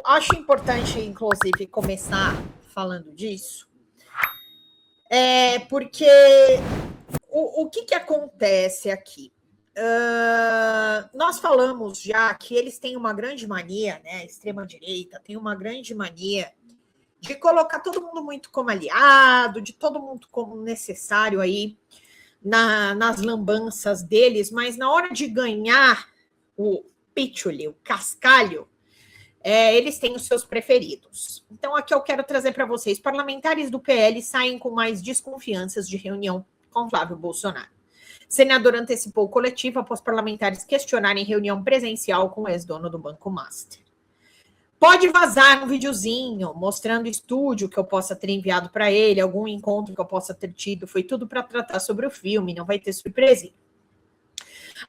acho importante, inclusive, começar falando disso, porque o que acontece aqui? Nós falamos já que eles têm uma grande mania, né? A extrema-direita tem uma grande mania de colocar todo mundo muito como aliado, de todo mundo como necessário aí nas lambanças deles, mas na hora de ganhar o pitchouli, o cascalho, eles têm os seus preferidos. Então, aqui eu quero trazer para vocês: parlamentares do PL saem com mais desconfianças de reunião com Flávio Bolsonaro. Senador antecipou coletiva após parlamentares questionarem reunião presencial com o ex-dono do Banco Master. Pode vazar um videozinho mostrando estúdio que eu possa ter enviado para ele, algum encontro que eu possa ter tido. Foi tudo para tratar sobre o filme, não vai ter surpresinha.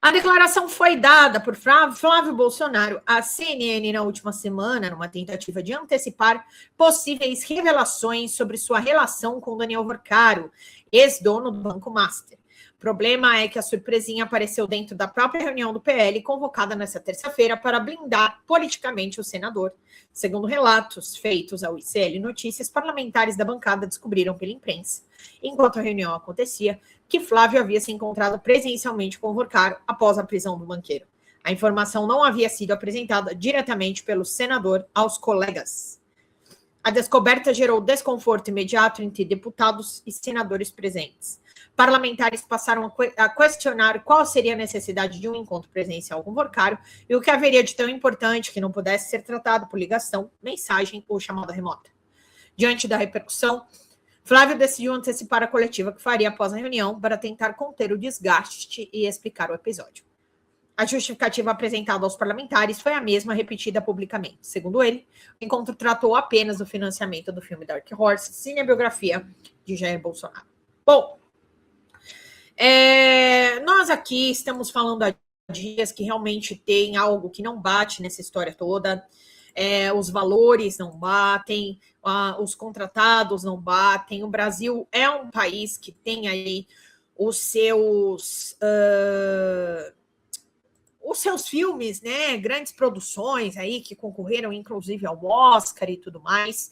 A declaração foi dada por Flávio Bolsonaro à CNN na última semana, numa tentativa de antecipar possíveis revelações sobre sua relação com Daniel Vorcaro, ex-dono do Banco Master. O problema é que a surpresinha apareceu dentro da própria reunião do PL, convocada nesta terça-feira para blindar politicamente o senador. Segundo relatos feitos ao ICL Notícias, parlamentares da bancada descobriram pela imprensa, enquanto a reunião acontecia, que Flávio havia se encontrado presencialmente com Vorcaro após a prisão do banqueiro. A informação não havia sido apresentada diretamente pelo senador aos colegas. A descoberta gerou desconforto imediato entre deputados e senadores presentes. Parlamentares passaram a questionar qual seria a necessidade de um encontro presencial com Vorcaro e o que haveria de tão importante que não pudesse ser tratado por ligação, mensagem ou chamada remota. Diante da repercussão, Flávio decidiu antecipar a coletiva que faria após a reunião para tentar conter o desgaste e explicar o episódio. A justificativa apresentada aos parlamentares foi a mesma repetida publicamente. Segundo ele, o encontro tratou apenas do financiamento do filme Dark Horse, cinebiografia de Jair Bolsonaro. Bom, nós aqui estamos falando há dias que realmente tem algo que não bate nessa história toda. Os valores não batem, os contratados não batem. O Brasil é um país que tem aí os seus filmes, né? Grandes produções aí que concorreram inclusive ao Oscar e tudo mais.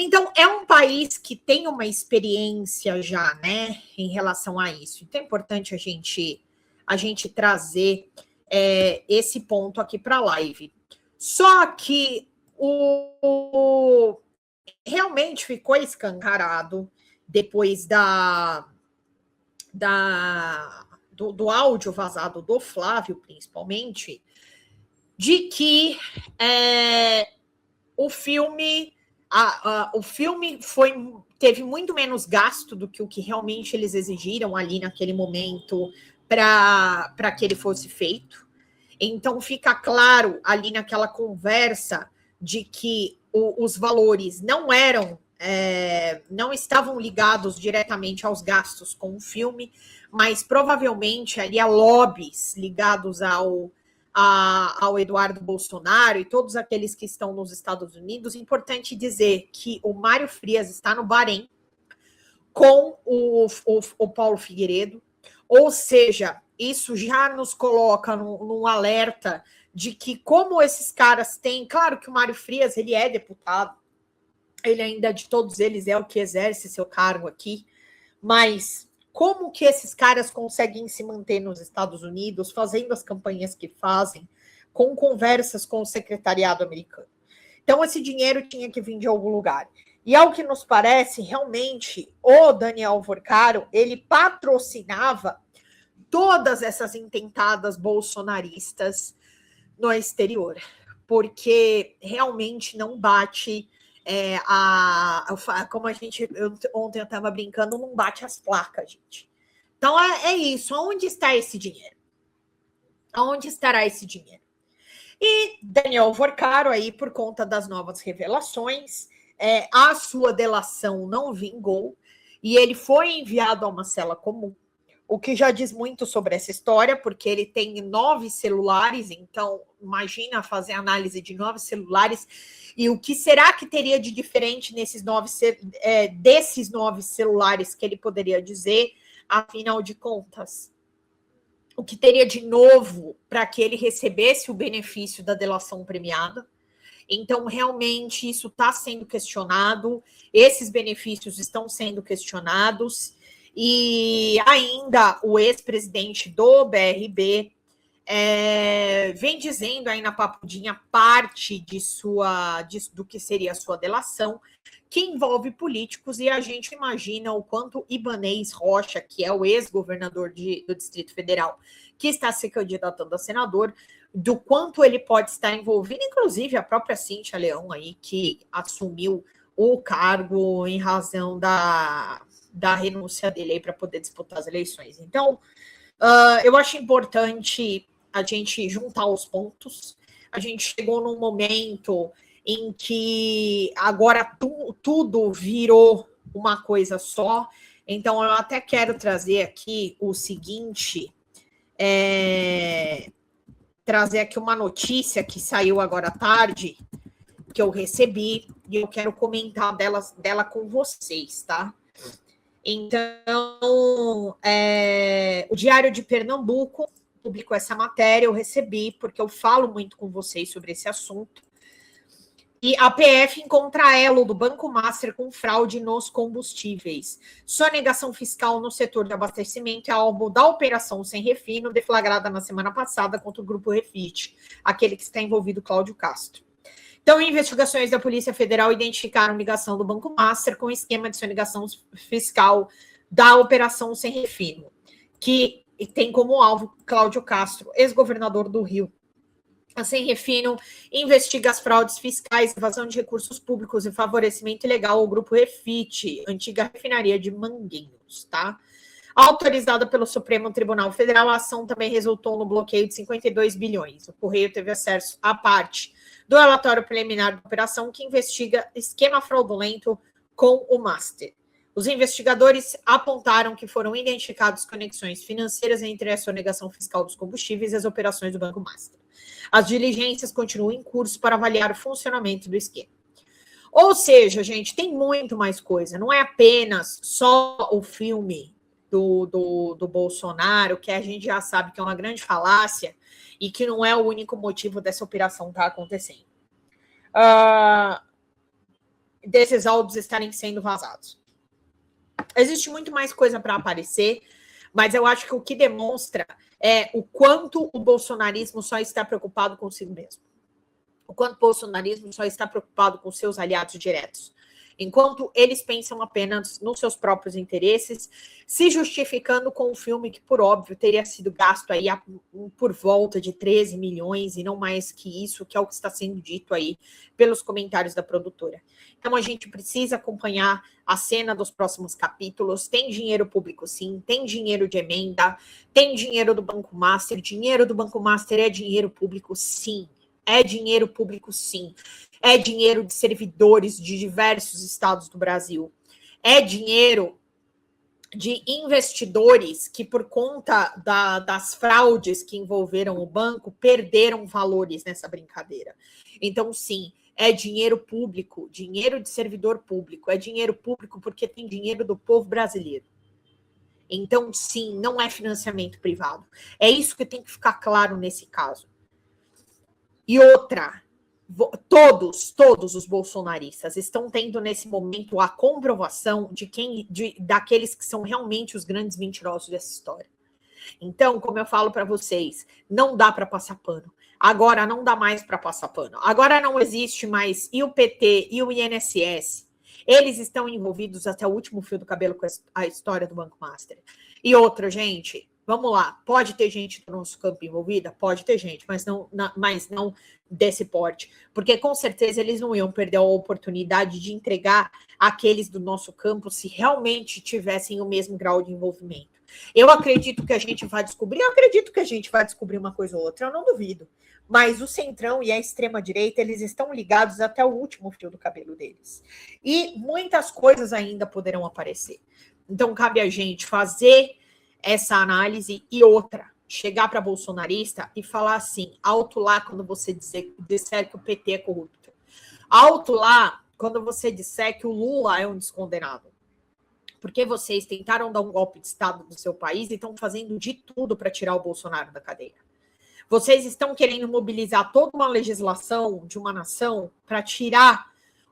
Então, é um país que tem uma experiência já, né, em relação a isso. Então, é importante a gente trazer esse ponto aqui para a live. Só que realmente ficou escancarado depois do áudio vazado do Flávio, principalmente, de que o filme teve muito menos gasto do que o que realmente eles exigiram ali naquele momento para que ele fosse feito. Então, fica claro ali naquela conversa de que os valores não estavam ligados diretamente aos gastos com o filme, mas provavelmente ali a lobbies ligados ao Eduardo Bolsonaro e todos aqueles que estão nos Estados Unidos. Importante dizer que o Mário Frias está no Bahrein com o Paulo Figueiredo, ou seja, isso já nos coloca num alerta de que, como esses caras têm, claro que o Mário Frias, ele é deputado, ele ainda de todos eles é o que exerce seu cargo aqui, mas como que esses caras conseguem se manter nos Estados Unidos, fazendo as campanhas que fazem, com conversas com o secretariado americano? Então, esse dinheiro tinha que vir de algum lugar. E ao que nos parece, realmente, o Daniel Vorcaro, ele patrocinava todas essas intentadas bolsonaristas no exterior, porque realmente não bate como ontem eu estava brincando, não bate as placas, gente. Então é isso. Onde está esse dinheiro? Onde estará esse dinheiro? E Daniel Vorcaro, aí, por conta das novas revelações, a sua delação não vingou e ele foi enviado a uma cela comum, o que já diz muito sobre essa história, porque ele tem 9 celulares, então imagina fazer análise de 9 celulares, e o que será que teria de diferente desses 9 celulares que ele poderia dizer, afinal de contas? O que teria de novo para que ele recebesse o benefício da delação premiada? Então, realmente, isso está sendo questionado, esses benefícios estão sendo questionados, e ainda o ex-presidente do BRB vem dizendo aí na papudinha parte do que seria a sua delação, que envolve políticos, e a gente imagina o quanto Ibanez Rocha, que é o ex-governador do Distrito Federal, que está se candidatando a senador, do quanto ele pode estar envolvido, inclusive a própria Cíntia Leão aí, que assumiu o cargo em razão da renúncia dele aí para poder disputar as eleições. Então, eu acho importante a gente juntar os pontos. A gente chegou num momento em que agora tudo virou uma coisa só. Então, eu até quero trazer aqui o seguinte, trazer aqui uma notícia que saiu agora à tarde, que eu recebi, e eu quero comentar dela com vocês, tá? Então, o Diário de Pernambuco publicou essa matéria, eu recebi, porque eu falo muito com vocês sobre esse assunto. E a PF encontra elo do Banco Master com fraude nos combustíveis. Sonegação fiscal no setor de abastecimento é alvo da operação sem refino, deflagrada na semana passada contra o Grupo Refit, aquele que está envolvido, Cláudio Castro. Então, investigações da Polícia Federal identificaram ligação do Banco Master com o esquema de sonegação fiscal da operação sem refino, que tem como alvo Cláudio Castro, ex-governador do Rio. A Sem Refino investiga as fraudes fiscais, evasão de recursos públicos e favorecimento ilegal ao Grupo Refit, antiga refinaria de Manguinhos, tá? Autorizada pelo Supremo Tribunal Federal, a ação também resultou no bloqueio de 52 bilhões. O Correio teve acesso à parte do relatório preliminar da operação que investiga esquema fraudulento com o Master. Os investigadores apontaram que foram identificadas conexões financeiras entre a sonegação fiscal dos combustíveis e as operações do Banco Master. As diligências continuam em curso para avaliar o funcionamento do esquema. Ou seja, gente, tem muito mais coisa. Não é apenas só o filme do Bolsonaro, que a gente já sabe que é uma grande falácia e que não é o único motivo dessa operação estar acontecendo. Desses áudios estarem sendo vazados. Existe muito mais coisa para aparecer, mas eu acho que o que demonstra é o quanto o bolsonarismo só está preocupado consigo mesmo. O quanto o bolsonarismo só está preocupado com seus aliados diretos. Enquanto eles pensam apenas nos seus próprios interesses, se justificando com um filme que, por óbvio, teria sido gasto aí por volta de 13 milhões e não mais que isso, que é o que está sendo dito aí pelos comentários da produtora. Então, a gente precisa acompanhar a cena dos próximos capítulos. Tem dinheiro público, sim. Tem dinheiro de emenda. Tem dinheiro do Banco Master. Dinheiro do Banco Master é dinheiro público, sim. É dinheiro público, sim. É dinheiro de servidores de diversos estados do Brasil. É dinheiro de investidores que, por conta das fraudes que envolveram o banco, perderam valores nessa brincadeira. Então, sim, é dinheiro público, dinheiro de servidor público. É dinheiro público porque tem dinheiro do povo brasileiro. Então, sim, não é financiamento privado. É isso que tem que ficar claro nesse caso. E outra, todos os bolsonaristas estão tendo nesse momento a comprovação daqueles que são realmente os grandes mentirosos dessa história. Então, como eu falo para vocês, não dá para passar pano. Agora não dá mais para passar pano. Agora não existe mais e o PT e o INSS. Eles estão envolvidos até o último fio do cabelo com a história do Banco Master. E outra, gente, vamos lá, pode ter gente do nosso campo envolvida? Pode ter gente, mas não desse porte. Porque com certeza eles não iam perder a oportunidade de entregar aqueles do nosso campo se realmente tivessem o mesmo grau de envolvimento. Eu acredito que a gente vai descobrir, uma coisa ou outra, eu não duvido. Mas o Centrão e a extrema-direita, eles estão ligados até o último fio do cabelo deles. E muitas coisas ainda poderão aparecer. Então, cabe a gente fazer essa análise e outra, chegar para bolsonarista e falar assim, alto lá quando você disser que o PT é corrupto. Alto lá quando você disser que o Lula é um descondenado. Porque vocês tentaram dar um golpe de Estado no seu país e estão fazendo de tudo para tirar o Bolsonaro da cadeia. Vocês estão querendo mobilizar toda uma legislação de uma nação para tirar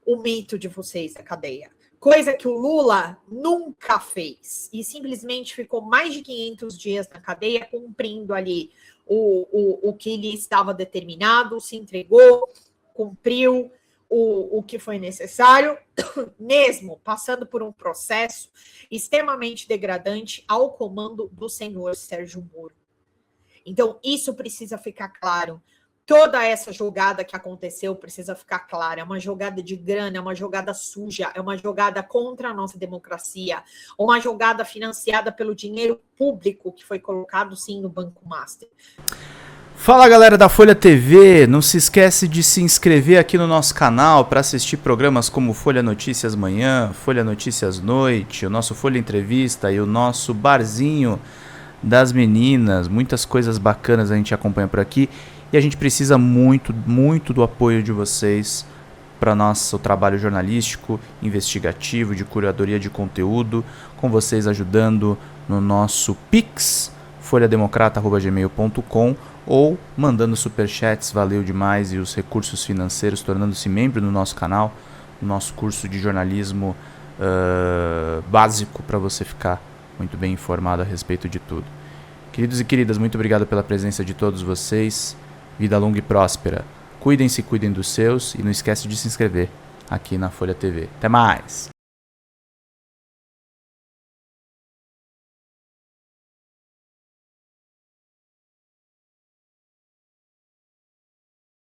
o mito de vocês da cadeia. Coisa que o Lula nunca fez. E simplesmente ficou mais de 500 dias na cadeia, cumprindo ali o que lhe estava determinado, se entregou, cumpriu o que foi necessário, mesmo passando por um processo extremamente degradante ao comando do senhor Sérgio Moro. Então, isso precisa ficar claro. Toda essa jogada que aconteceu precisa ficar clara. É uma jogada de grana, é uma jogada suja, é uma jogada contra a nossa democracia, uma jogada financiada pelo dinheiro público que foi colocado, sim, no Banco Master. Fala, galera da Folha TV, não se esquece de se inscrever aqui no nosso canal para assistir programas como Folha Notícias Manhã, Folha Notícias Noite, o nosso Folha Entrevista e o nosso Barzinho das Meninas. Muitas coisas bacanas a gente acompanha por aqui e a gente precisa muito, muito do apoio de vocês para nosso trabalho jornalístico, investigativo, de curadoria de conteúdo, com vocês ajudando no nosso Pix, folhademocrata@gmail.com, ou mandando superchats, valeu demais, e os recursos financeiros, tornando-se membro do nosso canal, no nosso curso de jornalismo básico, para você ficar muito bem informado a respeito de tudo. Queridos e queridas, muito obrigado pela presença de todos vocês. Vida longa e próspera. Cuidem-se, cuidem dos seus, e não esquece de se inscrever aqui na Folha TV. Até mais!